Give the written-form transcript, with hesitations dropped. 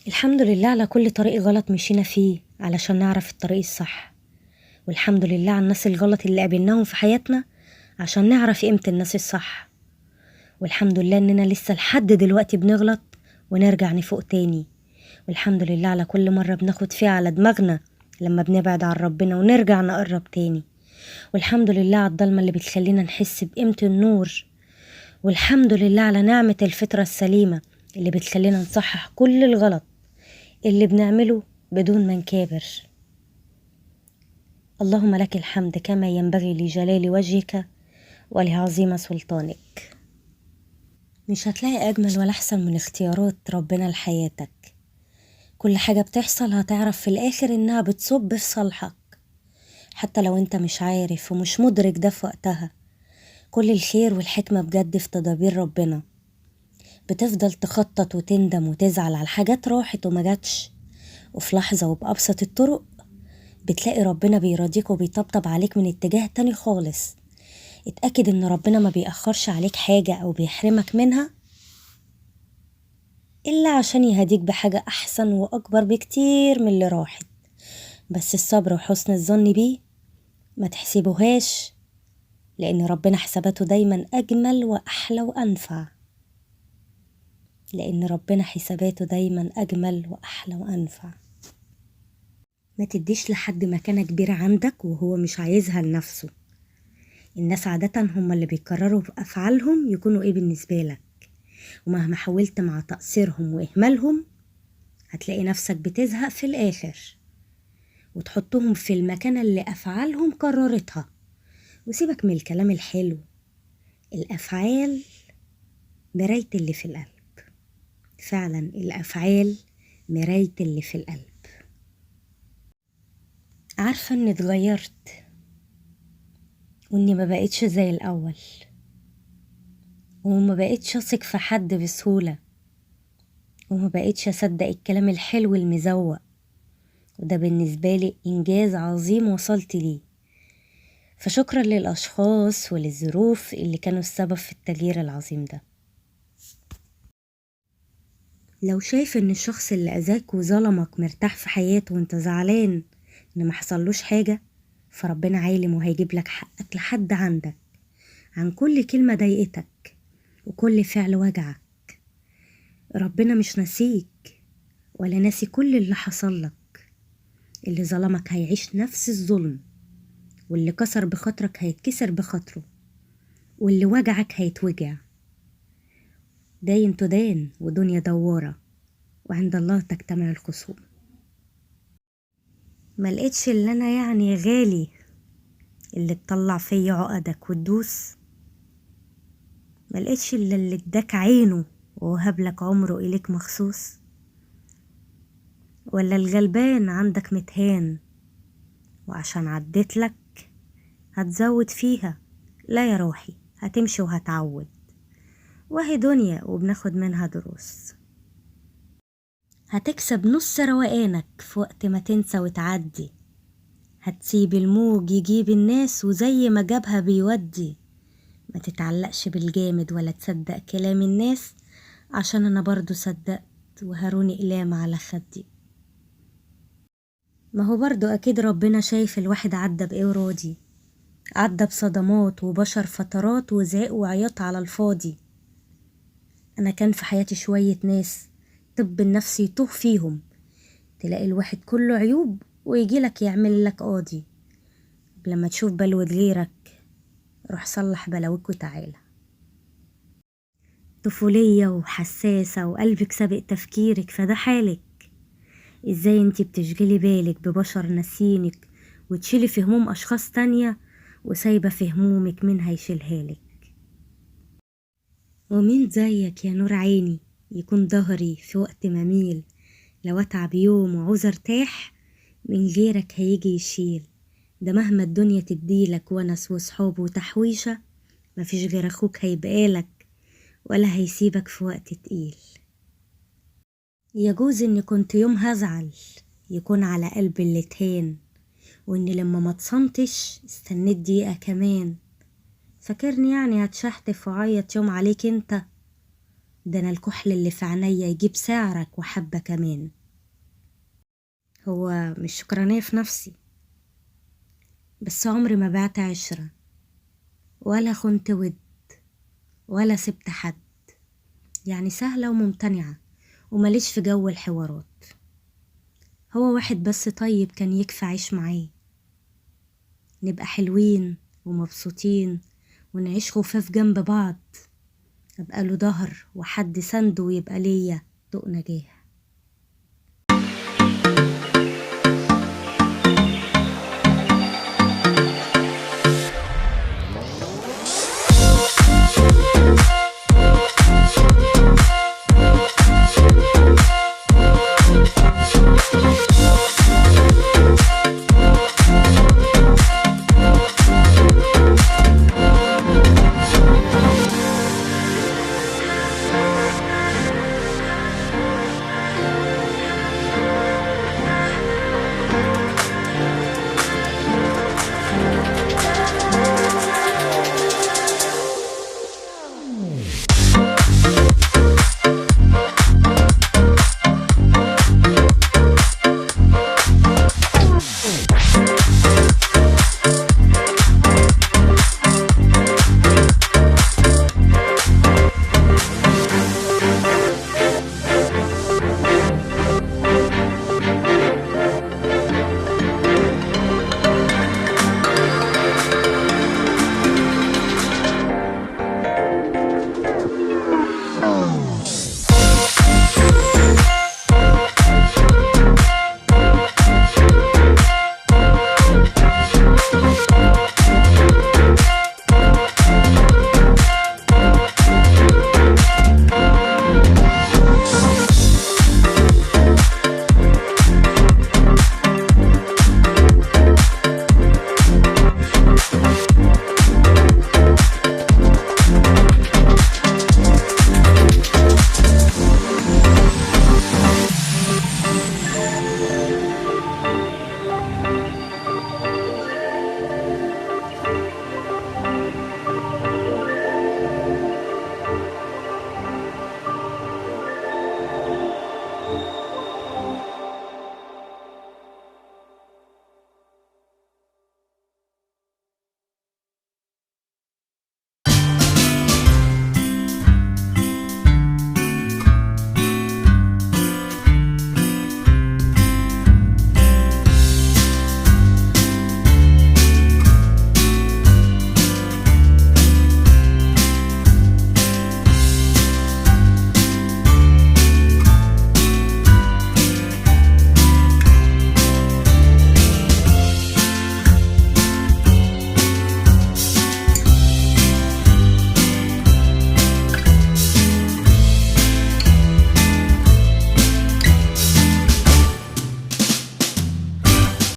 الحمد لله على كل طريق غلط مشينا فيه علشان نعرف الطريق الصح. والحمد لله على الناس الغلط اللي قابلناهم في حياتنا عشان نعرف قيمة الناس الصح. والحمد لله اننا لسه لحد دلوقتي بنغلط ونرجع نفوق تاني. والحمد لله على كل مرة بناخد فيها على دماغنا لما بنبعد عن ربنا ونرجع نقرب تاني. والحمد لله على الضلمة اللي بتخلينا نحس بقيمة النور. والحمد لله على نعمة الفطرة السليمة اللي بتخلينا نصحح كل الغلط اللي بنعمله بدون ما نكابر. اللهم لك الحمد كما ينبغي لجلال وجهك ولعظيم سلطانك. مش هتلاقي أجمل ولا أحسن من اختيارات ربنا لحياتك. كل حاجة بتحصل هتعرف في الآخر إنها بتصب في صالحك، حتى لو أنت مش عارف ومش مدرك ده في وقتها. كل الخير والحكمة بجد في تدابير ربنا. بتفضل تخطط وتندم وتزعل على حاجات راحت وما جاتش، وفي لحظة وبأبسط الطرق بتلاقي ربنا بيراضيك وبيطبطب عليك من اتجاه تاني خالص. اتأكد ان ربنا ما بيأخرش عليك حاجة او بيحرمك منها إلا عشان يهديك بحاجة أحسن وأكبر بكتير من اللي راحت. بس الصبر وحسن الظن بيه ما تحسبوهاش، لأن ربنا حساباته دايما أجمل وأحلى وأنفع. لأن ربنا حساباته دايما أجمل وأحلى وأنفع. ما تديش لحد مكانة كبيرة عندك وهو مش عايزها لنفسه. الناس عادة هم اللي بيقرروا بأفعالهم يكونوا إيه بالنسبة لك، ومهما حاولت مع تقصيرهم وإهمالهم هتلاقي نفسك بتزهق في الآخر وتحطهم في المكانة اللي أفعالهم قررتها. وسيبك من الكلام الحلو، الأفعال مراية اللي في القلب. فعلا الأفعال مراية اللي في القلب. عارفة إني اتغيرت وإني ما بقيتش زي الأول، وما بقيتش أثق في حد بسهولة، وما بقيتش أصدق الكلام الحلو المزوق. وده بالنسبة لي إنجاز عظيم وصلت ليه. فشكرا للأشخاص وللظروف اللي كانوا السبب في التغيير العظيم ده. لو شايف إن الشخص اللي أذاك وظلمك مرتاح في حياته وانت زعلان إن ما حصلوش حاجة، فربنا عالم وهيجيب لك حقك لحد عندك عن كل كلمة ضايقتك وكل فعل وجعك. ربنا مش ناسيك ولا ناسي كل اللي حصل لك. اللي ظلمك هيعيش نفس الظلم، واللي كسر بخاطرك هيتكسر بخاطره، واللي وجعك هيتوجع. داين تدان ودنيا دوارة، وعند الله تجتمع الخصوم. ما لقيتش اللي انا يعني غالي اللي تطلع فيا عقدك وتدوس. ما لقيتش اللي اداك عينه ووهب لك عمره اليك مخصوص. ولا الغلبان عندك متهان وعشان عديت لك هتزود فيها. لا يا روحي، هتمشي وهتعود، وهي دنيا وبناخد منها دروس. هتكسب نص روقانك في وقت ما تنسى وتعدي. هتسيب الموج يجيب الناس وزي ما جابها بيودي. ما تتعلقش بالجامد ولا تصدق كلام الناس، عشان انا برضو صدقت وهروني اقلام على خدي. ما هو برضو اكيد ربنا شايف الواحد عدى بايه وراضي. عدى بصدمات وبشر فترات وزعق وعياط على الفاضي. انا كان في حياتي شوية ناس طب النفس يتوه فيهم. تلاقي الواحد كله عيوب ويجيلك يعمل لك قاضي. لما تشوف بلوة غيرك روح صلح بلاوك وتعالى. طفولية وحساسة وقلبك سابق تفكيرك، فده حالك. ازاي انتي بتشغلي بالك ببشر ناسينك وتشيلي في هموم اشخاص تانية وسايبة في همومك مين هيشيلهالك؟ ومين زيك يا نور عيني يكون ظهري في وقت ما ميل؟ لو اتعب يوم وعوز ارتاح من غيرك هيجي يشيل. ده مهما الدنيا تديلك ونس وصحاب وتحويشة، مفيش غير اخوك هيبقالك ولا هيسيبك في وقت تقيل. يجوز اني كنت يوم هزعل يكون على قلب اللي تهان، واني لما ما تصنتش استنيت دقيقة كمان. فاكرني يعني هتشحتف وعيط يوم عليك انت؟ ده أنا الكحل اللي في عينيا يجيب سعرك وحبة كمان. هو مش شكرانية في نفسي، بس عمري ما بعت عشرة ولا خنت ود ولا سبت حد، يعني سهلة وممتنعة ومليش في جو الحوارات. هو واحد بس طيب كان يكفي عيش معاه، نبقى حلوين ومبسوطين ونعيش خفاف جنب بعض، أبقى له ظهر وحد سنده ويبقى ليا ضوء نجاه.